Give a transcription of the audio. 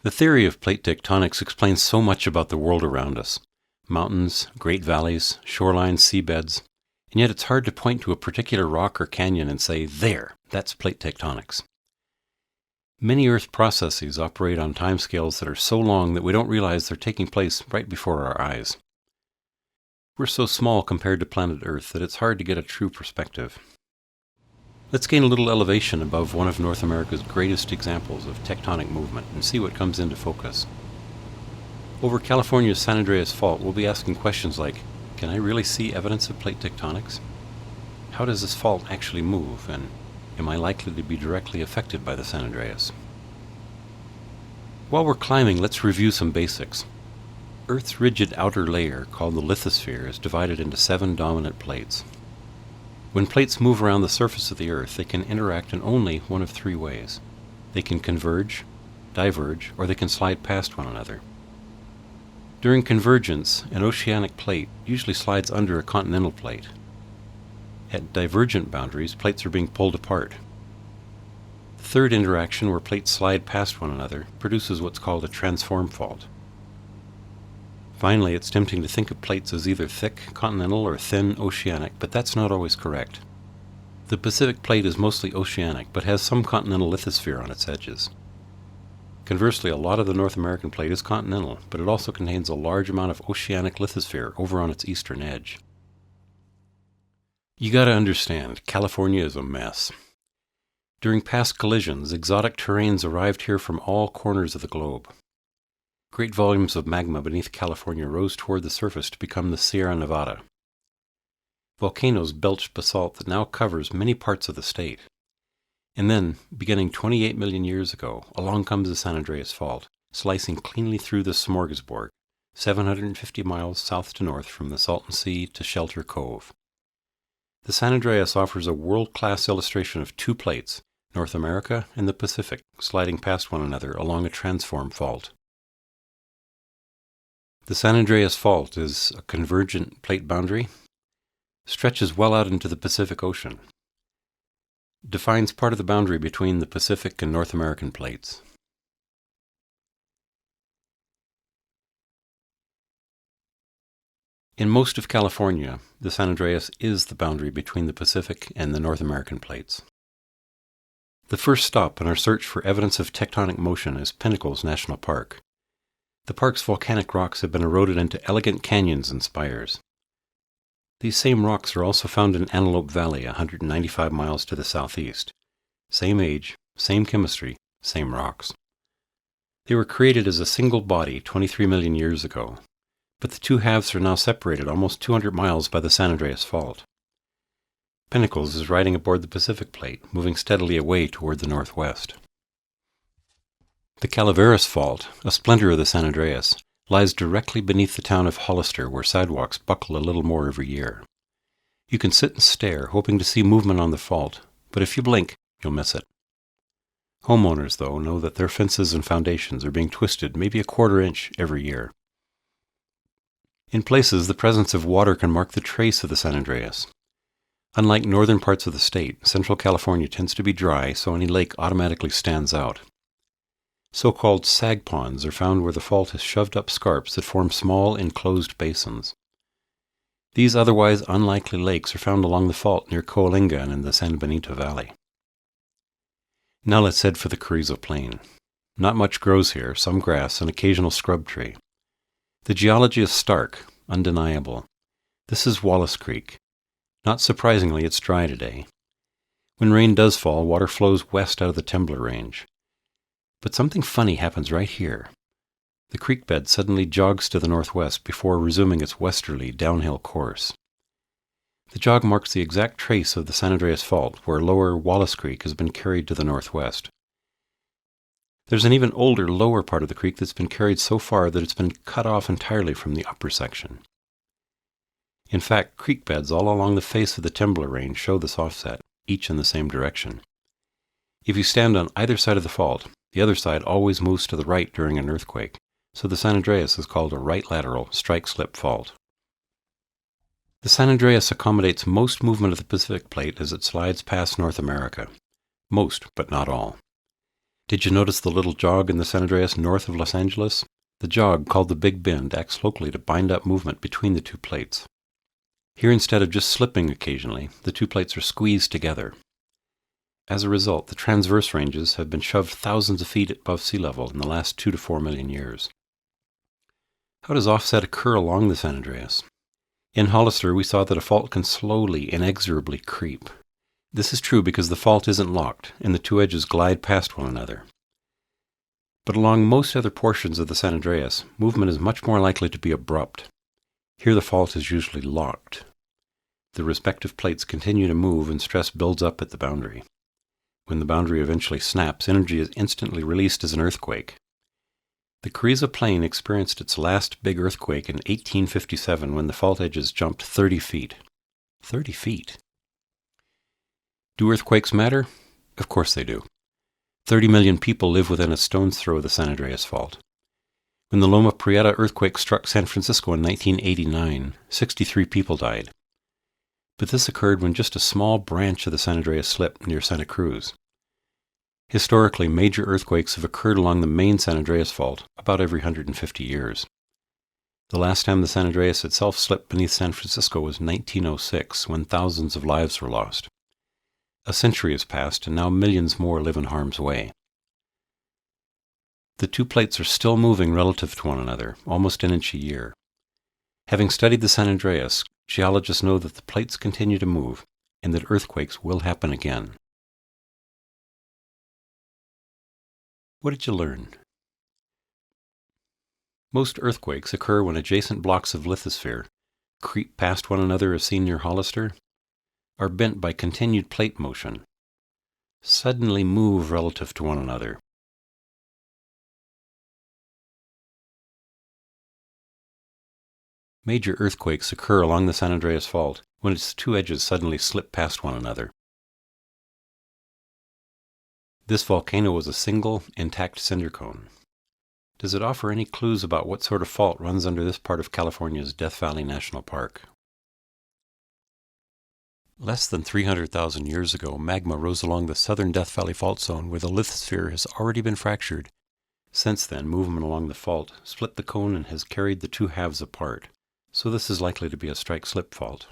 The theory of plate tectonics explains so much about the world around us. Mountains, great valleys, shorelines, seabeds, and yet it's hard to point to a particular rock or canyon and say, there, that's plate tectonics. Many Earth processes operate on timescales that are so long that we don't realize they're taking place right before our eyes. We're so small compared to planet Earth that it's hard to get a true perspective. Let's gain a little elevation above one of North America's greatest examples of tectonic movement and see what comes into focus. Over California's San Andreas Fault, we'll be asking questions like, can I really see evidence of plate tectonics? How does this fault actually move, and am I likely to be directly affected by the San Andreas? While we're climbing, let's review some basics. Earth's rigid outer layer, called the lithosphere, is divided into 7 dominant plates. When plates move around the surface of the Earth, they can interact in only one of 3 ways. They can converge, diverge, or they can slide past one another. During convergence, an oceanic plate usually slides under a continental plate. At divergent boundaries, plates are being pulled apart. The third interaction, where plates slide past one another, produces what's called a transform fault. Finally, it's tempting to think of plates as either thick, continental, or thin, oceanic, but that's not always correct. The Pacific plate is mostly oceanic, but has some continental lithosphere on its edges. Conversely, a lot of the North American plate is continental, but it also contains a large amount of oceanic lithosphere over on its eastern edge. You gotta understand, California is a mess. During past collisions, exotic terrains arrived here from all corners of the globe. Great volumes of magma beneath California rose toward the surface to become the Sierra Nevada. Volcanoes belched basalt that now covers many parts of the state. And then, beginning 28 million years ago, along comes the San Andreas Fault, slicing cleanly through the smorgasbord, 750 miles south to north from the Salton Sea to Shelter Cove. The San Andreas offers a world-class illustration of 2 plates, North America and the Pacific, sliding past one another along a transform fault. The San Andreas Fault is a convergent plate boundary, stretches well out into the Pacific Ocean, defines part of the boundary between the Pacific and North American plates. In most of California, the San Andreas is the boundary between the Pacific and the North American plates. The first stop in our search for evidence of tectonic motion is Pinnacles National Park. The park's volcanic rocks have been eroded into elegant canyons and spires. These same rocks are also found in Antelope Valley, 195 miles to the southeast. Same age, same chemistry, same rocks. They were created as a single body 23 million years ago, but the 2 halves are now separated almost 200 miles by the San Andreas Fault. Pinnacles is riding aboard the Pacific Plate, moving steadily away toward the northwest. The Calaveras Fault, a splinter of the San Andreas, lies directly beneath the town of Hollister, where sidewalks buckle a little more every year. You can sit and stare, hoping to see movement on the fault, but if you blink, you'll miss it. Homeowners, though, know that their fences and foundations are being twisted maybe a quarter inch every year. In places, the presence of water can mark the trace of the San Andreas. Unlike northern parts of the state, Central California tends to be dry, so any lake automatically stands out. So-called sag ponds are found where the fault has shoved up scarps that form small enclosed basins. These otherwise unlikely lakes are found along the fault near Coalinga and in the San Benito Valley. Now let's head for the Carrizo Plain. Not much grows here, some grass, an occasional scrub tree. The geology is stark, undeniable. This is Wallace Creek. Not surprisingly, it's dry today. When rain does fall, water flows west out of the Temblor Range. But something funny happens right here. The creek bed suddenly jogs to the northwest before resuming its westerly downhill course. The jog marks the exact trace of the San Andreas Fault, where lower Wallace Creek has been carried to the northwest. There's an even older lower part of the creek that's been carried so far that it's been cut off entirely from the upper section. In fact, creek beds all along the face of the Temblor Range show this offset, each in the same direction. If you stand on either side of the fault, the other side always moves to the right during an earthquake, so the San Andreas is called a right lateral strike-slip fault. The San Andreas accommodates most movement of the Pacific Plate as it slides past North America. Most, but not all. Did you notice the little jog in the San Andreas north of Los Angeles? The jog, called the Big Bend, acts locally to bind up movement between the two plates. Here, instead of just slipping occasionally, the two plates are squeezed together. As a result, the transverse ranges have been shoved thousands of feet above sea level in the last 2 to 4 million years. How does offset occur along the San Andreas? In Hollister, we saw that a fault can slowly, inexorably creep. This is true because the fault isn't locked, and the two edges glide past one another. But along most other portions of the San Andreas, movement is much more likely to be abrupt. Here the fault is usually locked. The respective plates continue to move and stress builds up at the boundary. When the boundary eventually snaps, energy is instantly released as an earthquake. The Carrizo Plain experienced its last big earthquake in 1857 when the fault edges jumped 30 feet. 30 feet! Do earthquakes matter? Of course they do. 30 million people live within a stone's throw of the San Andreas Fault. When the Loma Prieta earthquake struck San Francisco in 1989, 63 people died. But this occurred when just a small branch of the San Andreas slipped near Santa Cruz. Historically, major earthquakes have occurred along the main San Andreas Fault about every 150 years. The last time the San Andreas itself slipped beneath San Francisco was 1906, when thousands of lives were lost. A century has passed, and now millions more live in harm's way. The two plates are still moving relative to one another, almost an inch a year. Having studied the San Andreas, geologists know that the plates continue to move, and that earthquakes will happen again. What did you learn? Most earthquakes occur when adjacent blocks of lithosphere creep past one another as seen near Hollister, are bent by continued plate motion, suddenly move relative to one another. Major earthquakes occur along the San Andreas Fault when its two edges suddenly slip past one another. This volcano was a single, intact cinder cone. Does it offer any clues about what sort of fault runs under this part of California's Death Valley National Park? Less than 300,000 years ago, magma rose along the southern Death Valley Fault Zone where the lithosphere has already been fractured. Since then, movement along the fault split the cone and has carried the two halves apart, so this is likely to be a strike-slip fault.